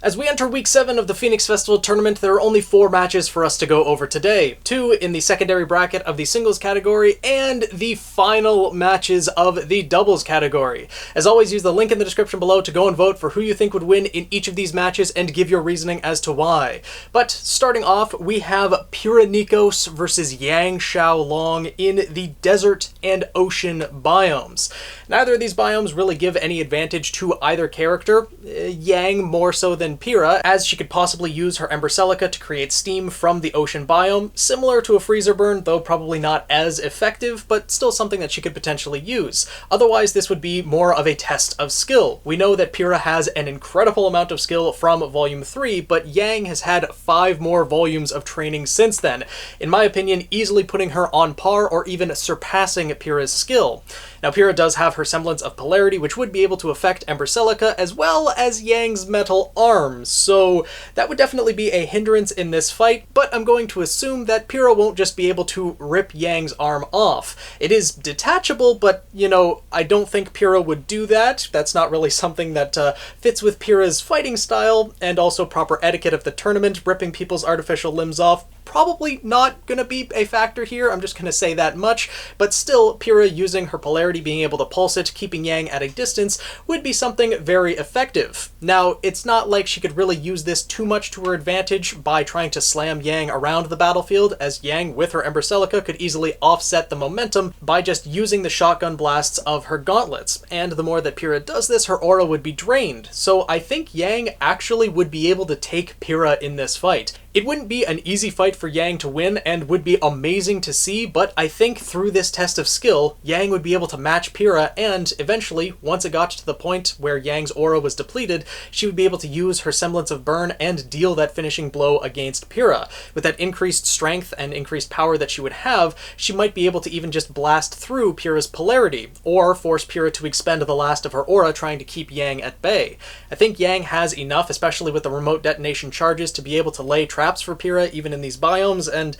As we enter Week 7 of the Phoenix Festival Tournament, there are only 4 matches for us to go over today. 2 in the secondary bracket of the singles category, and the final matches of the doubles category. As always, use the link in the description below to go and vote for who you think would win in each of these matches and give your reasoning as to why. But starting off, we have Pyrrhanikos versus Yang Xiaolong in the desert and ocean biomes. Neither of these biomes really give any advantage to either character, Yang more so than Pyrrha, as she could possibly use her Ember Celica to create steam from the ocean biome, similar to a freezer burn, though probably not as effective, but still something that she could potentially use. Otherwise, this would be more of a test of skill. We know that Pyrrha has an incredible amount of skill from Volume 3, but Yang has had 5 more volumes of training since then, in my opinion easily putting her on par or even surpassing Pyrrha's skill. Now, Pyrrha does have her semblance of polarity, which would be able to affect Ember Celica, as well as Yang's metal arms, so that would definitely be a hindrance in this fight, but I'm going to assume that Pyrrha won't just be able to rip Yang's arm off. It is detachable, but, you know, I don't think Pyrrha would do that. That's not really something that fits with Pyrrha's fighting style, and also proper etiquette of the tournament. Ripping people's artificial limbs off, probably not going to be a factor here, I'm just going to say that much, but still, Pyrrha using her polarity, being able to pulse it, keeping Yang at a distance, would be something very effective. Now, it's not like she could really use this too much to her advantage by trying to slam Yang around the battlefield, as Yang, with her Ember Celica, could easily offset the momentum by just using the shotgun blasts of her gauntlets, and the more that Pyrrha does this, her aura would be drained, so I think Yang actually would be able to take Pyrrha in this fight. It wouldn't be an easy fight for Yang to win, and would be amazing to see, but I think through this test of skill, Yang would be able to match Pyrrha, and eventually, once it got to the point where Yang's aura was depleted, she would be able to use her semblance of burn and deal that finishing blow against Pyrrha. With that increased strength and increased power that she would have, she might be able to even just blast through Pyrrha's polarity, or force Pyrrha to expend the last of her aura trying to keep Yang at bay. I think Yang has enough, especially with the remote detonation charges, to be able to lay traps for Pyrrha even in these biomes, and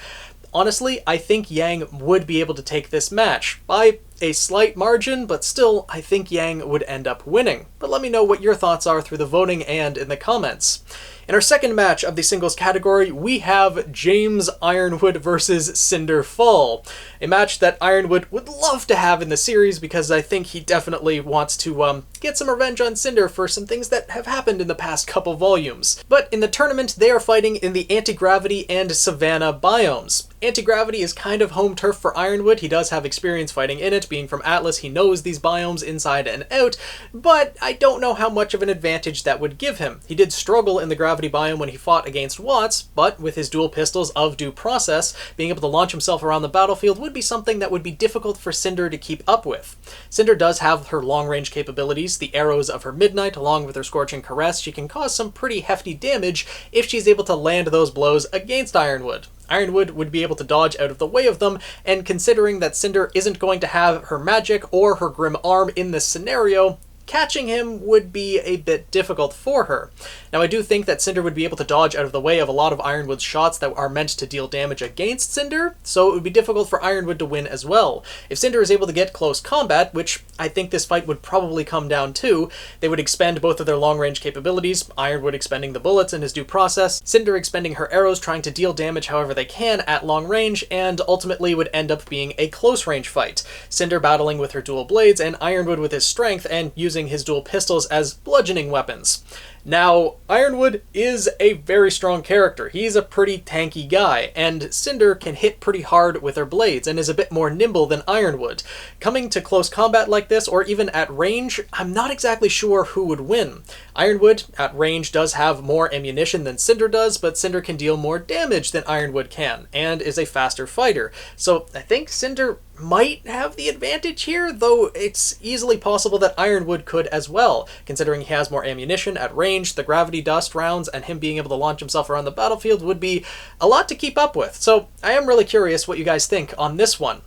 honestly, I think Yang would be able to take this match by a slight margin, but still, I think Yang would end up winning. But let me know what your thoughts are through the voting and in the comments. In our second match of the singles category, we have James Ironwood versus Cinder Fall, a match that Ironwood would love to have in the series because I think he definitely wants to get some revenge on Cinder for some things that have happened in the past couple volumes. But in the tournament, they are fighting in the anti-gravity and savanna biomes. Anti-gravity is kind of home turf for Ironwood. He does have experience fighting in it. Being from Atlas, he knows these biomes inside and out, but I don't know how much of an advantage that would give him. He did struggle in the gravity biome when he fought against Watts, but with his dual pistols of due process, being able to launch himself around the battlefield would be something that would be difficult for Cinder to keep up with. Cinder does have her long-range capabilities, the arrows of her Midnight, along with her Scorching Caress. She can cause some pretty hefty damage if she's able to land those blows against Ironwood. Ironwood would be able to dodge out of the way of them, and considering that Cinder isn't going to have her magic or her Grim Arm in this scenario, catching him would be a bit difficult for her. Now, I do think that Cinder would be able to dodge out of the way of a lot of Ironwood's shots that are meant to deal damage against Cinder, so it would be difficult for Ironwood to win as well. If Cinder is able to get close combat, which I think this fight would probably come down to, they would expend both of their long-range capabilities, Ironwood expending the bullets in his due process, Cinder expending her arrows trying to deal damage however they can at long range, and ultimately would end up being a close-range fight. Cinder battling with her dual blades, and Ironwood with his strength and using his dual pistols as bludgeoning weapons. Now, Ironwood is a very strong character. He's a pretty tanky guy, and Cinder can hit pretty hard with her blades and is a bit more nimble than Ironwood. Coming to close combat like this, or even at range, I'm not exactly sure who would win. Ironwood, at range, does have more ammunition than Cinder does, but Cinder can deal more damage than Ironwood can, and is a faster fighter. So I think Cinder might have the advantage here, though it's easily possible that Ironwood could as well, considering he has more ammunition at range. The gravity dust rounds and him being able to launch himself around the battlefield would be a lot to keep up with, so I am really curious what you guys think on this one.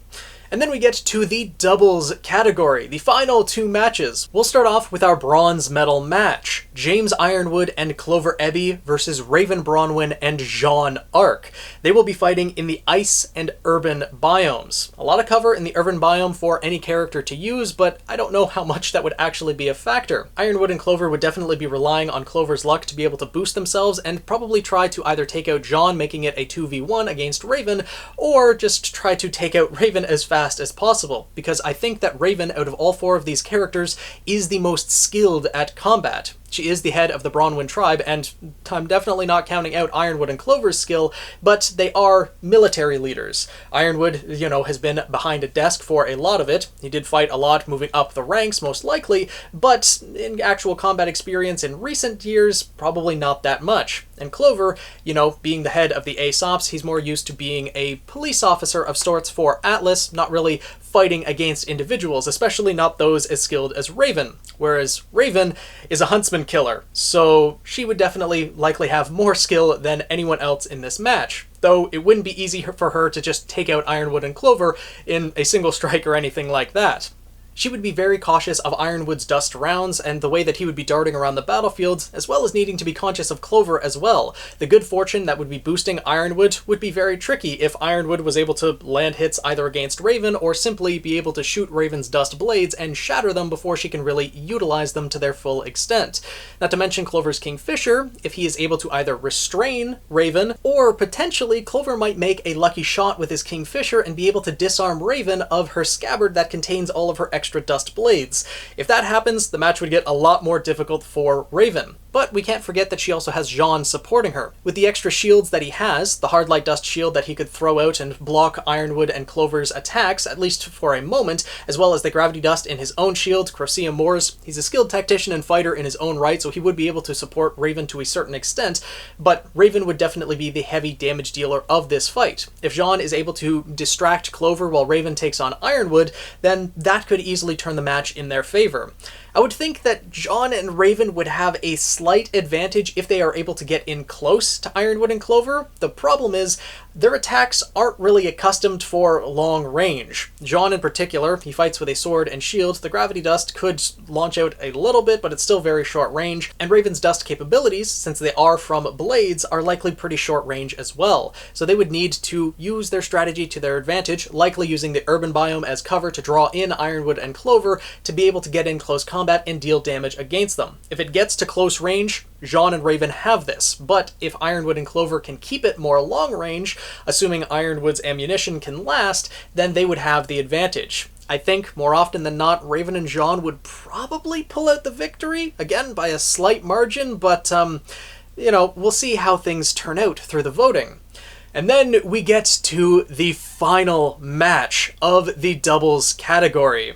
And then we get to the doubles category, the final two matches. We'll start off with our bronze medal match. James Ironwood and Clover Ebby versus Raven Bronwyn and Jean Arc. They will be fighting in the ice and urban biomes. A lot of cover in the urban biome for any character to use, but I don't know how much that would actually be a factor. Ironwood and Clover would definitely be relying on Clover's luck to be able to boost themselves and probably try to either take out Jean, making it a 2v1 against Raven, or just try to take out Raven as fast as possible, because I think that Raven, out of all four of these characters, is the most skilled at combat. She is the head of the Bronwyn tribe, and I'm definitely not counting out Ironwood and Clover's skill, but they are military leaders. Ironwood, has been behind a desk for a lot of it. He did fight a lot moving up the ranks, most likely, but in actual combat experience in recent years, probably not that much. And Clover, being the head of the Aesops, he's more used to being a police officer of sorts for Atlas, not really fighting against individuals, especially not those as skilled as Raven. Whereas Raven is a huntsman killer, so she would definitely likely have more skill than anyone else in this match. Though it wouldn't be easy for her to just take out Ironwood and Clover in a single strike or anything like that. She would be very cautious of Ironwood's dust rounds and the way that he would be darting around the battlefields, as well as needing to be conscious of Clover as well. The good fortune that would be boosting Ironwood would be very tricky if Ironwood was able to land hits either against Raven or simply be able to shoot Raven's dust blades and shatter them before she can really utilize them to their full extent. Not to mention Clover's Kingfisher, if he is able to either restrain Raven, or potentially Clover might make a lucky shot with his Kingfisher and be able to disarm Raven of her scabbard that contains all of her extra dust blades. If that happens, the match would get a lot more difficult for Raven. But we can't forget that she also has Jean supporting her. With the extra shields that he has, the Hard Light Dust shield that he could throw out and block Ironwood and Clover's attacks, at least for a moment, as well as the Gravity Dust in his own shield, Crocea Moors. He's a skilled tactician and fighter in his own right, so he would be able to support Raven to a certain extent, but Raven would definitely be the heavy damage dealer of this fight. If Jean is able to distract Clover while Raven takes on Ironwood, then that could easily turn the match in their favor. I would think that Jean and Raven would have a slight advantage if they are able to get in close to Ironwood and Clover. The problem is, their attacks aren't really accustomed for long range. Jean in particular, he fights with a sword and shield. The Gravity Dust could launch out a little bit, but it's still very short range. And Raven's dust capabilities, since they are from blades, are likely pretty short range as well. So they would need to use their strategy to their advantage, likely using the urban biome as cover to draw in Ironwood and Clover to be able to get in close combat and deal damage against them. If it gets to close range, Jean and Raven have this, but if Ironwood and Clover can keep it more long range, assuming Ironwood's ammunition can last, then they would have the advantage. I think, more often than not, Raven and Jean would probably pull out the victory, again by a slight margin, but, we'll see how things turn out through the voting. And then we get to the final match of the doubles category.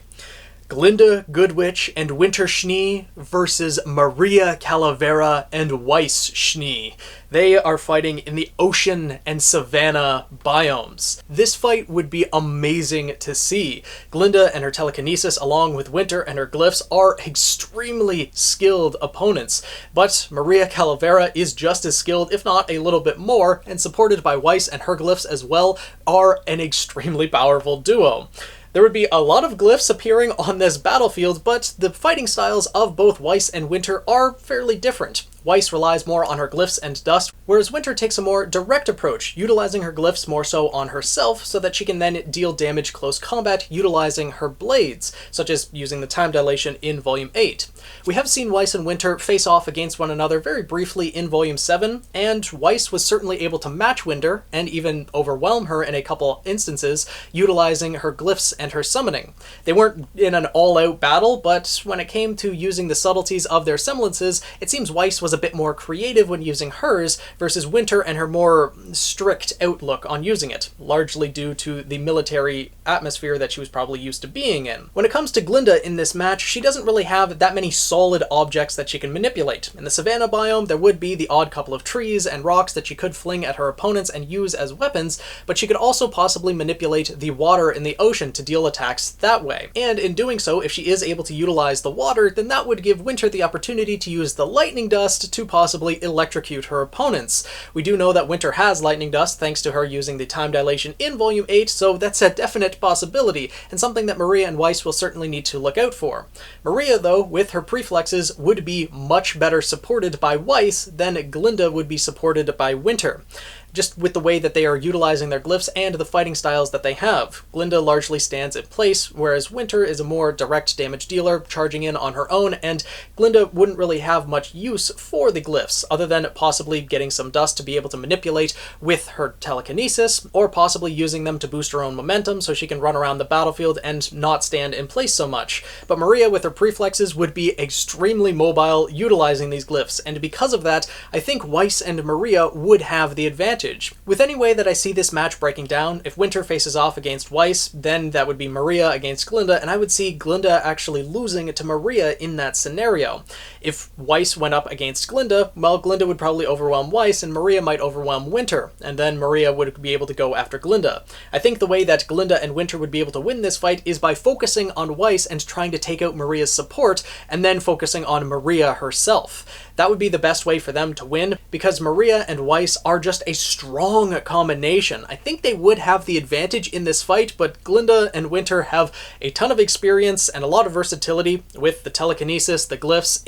Glynda Goodwitch and Winter Schnee versus Maria Calavera and Weiss Schnee. They are fighting in the ocean and savanna biomes. This fight would be amazing to see. Glynda and her telekinesis, along with Winter and her glyphs, are extremely skilled opponents, but Maria Calavera is just as skilled, if not a little bit more, and supported by Weiss and her glyphs as well, are an extremely powerful duo. There would be a lot of glyphs appearing on this battlefield, but the fighting styles of both Weiss and Winter are fairly different. Weiss relies more on her glyphs and dust, whereas Winter takes a more direct approach, utilizing her glyphs more so on herself so that she can then deal damage close combat utilizing her blades, such as using the time dilation in Volume 8. We have seen Weiss and Winter face off against one another very briefly in Volume 7, and Weiss was certainly able to match Winter, and even overwhelm her in a couple instances, utilizing her glyphs and her summoning. They weren't in an all-out battle, but when it came to using the subtleties of their semblances, it seems Weiss was a bit more creative when using hers versus Winter and her more strict outlook on using it, largely due to the military atmosphere that she was probably used to being in. When it comes to Glynda in this match, she doesn't really have that many solid objects that she can manipulate. In the savanna biome, there would be the odd couple of trees and rocks that she could fling at her opponents and use as weapons, but she could also possibly manipulate the water in the ocean to deal attacks that way. And in doing so, if she is able to utilize the water, then that would give Winter the opportunity to use the lightning dust Dust to possibly electrocute her opponents. We do know that Winter has Lightning Dust thanks to her using the time dilation in Volume 8, so that's a definite possibility, and something that Maria and Weiss will certainly need to look out for. Maria, though, with her preflexes, would be much better supported by Weiss than Glynda would be supported by Winter, just with the way that they are utilizing their glyphs and the fighting styles that they have. Glynda largely stands in place, whereas Winter is a more direct damage dealer, charging in on her own, and Glynda wouldn't really have much use for the glyphs, other than possibly getting some dust to be able to manipulate with her telekinesis, or possibly using them to boost her own momentum so she can run around the battlefield and not stand in place so much. But Maria, with her preflexes, would be extremely mobile utilizing these glyphs, and because of that, I think Weiss and Maria would have the advantage. With any way that I see this match breaking down, if Winter faces off against Weiss, then that would be Maria against Glynda, and I would see Glynda actually losing to Maria in that scenario. If Weiss went up against Glynda, well, Glynda would probably overwhelm Weiss, and Maria might overwhelm Winter, and then Maria would be able to go after Glynda. I think the way that Glynda and Winter would be able to win this fight is by focusing on Weiss and trying to take out Maria's support, and then focusing on Maria herself. That would be the best way for them to win, because Maria and Weiss are just a strong combination. I think they would have the advantage in this fight, but Glynda and Winter have a ton of experience and a lot of versatility with the telekinesis, the glyphs.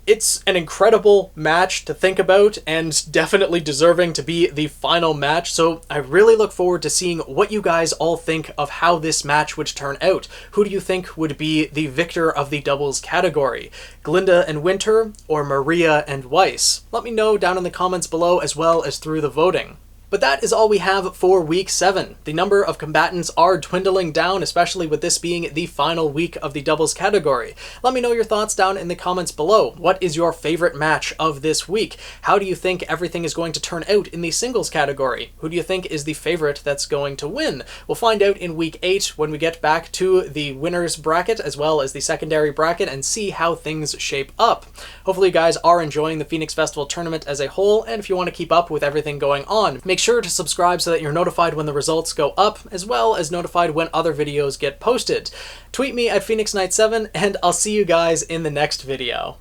It's an incredible match to think about, and definitely deserving to be the final match, so I really look forward to seeing what you guys all think of how this match would turn out. Who do you think would be the victor of the doubles category? Glynda and Winter, or Maria and Weiss? Let me know down in the comments below, as well as through the voting. But that is all we have for Week 7. The number of combatants are dwindling down, especially with this being the final week of the doubles category. Let me know your thoughts down in the comments below. What is your favorite match of this week? How do you think everything is going to turn out in the singles category? Who do you think is the favorite that's going to win? We'll find out in Week 8 when we get back to the winners bracket as well as the secondary bracket and see how things shape up. Hopefully you guys are enjoying the Phoenix Festival tournament as a whole, and if you want to keep up with everything going on, make sure to subscribe so that you're notified when the results go up, as well as notified when other videos get posted. Tweet me at PhoenixKnight7, and I'll see you guys in the next video.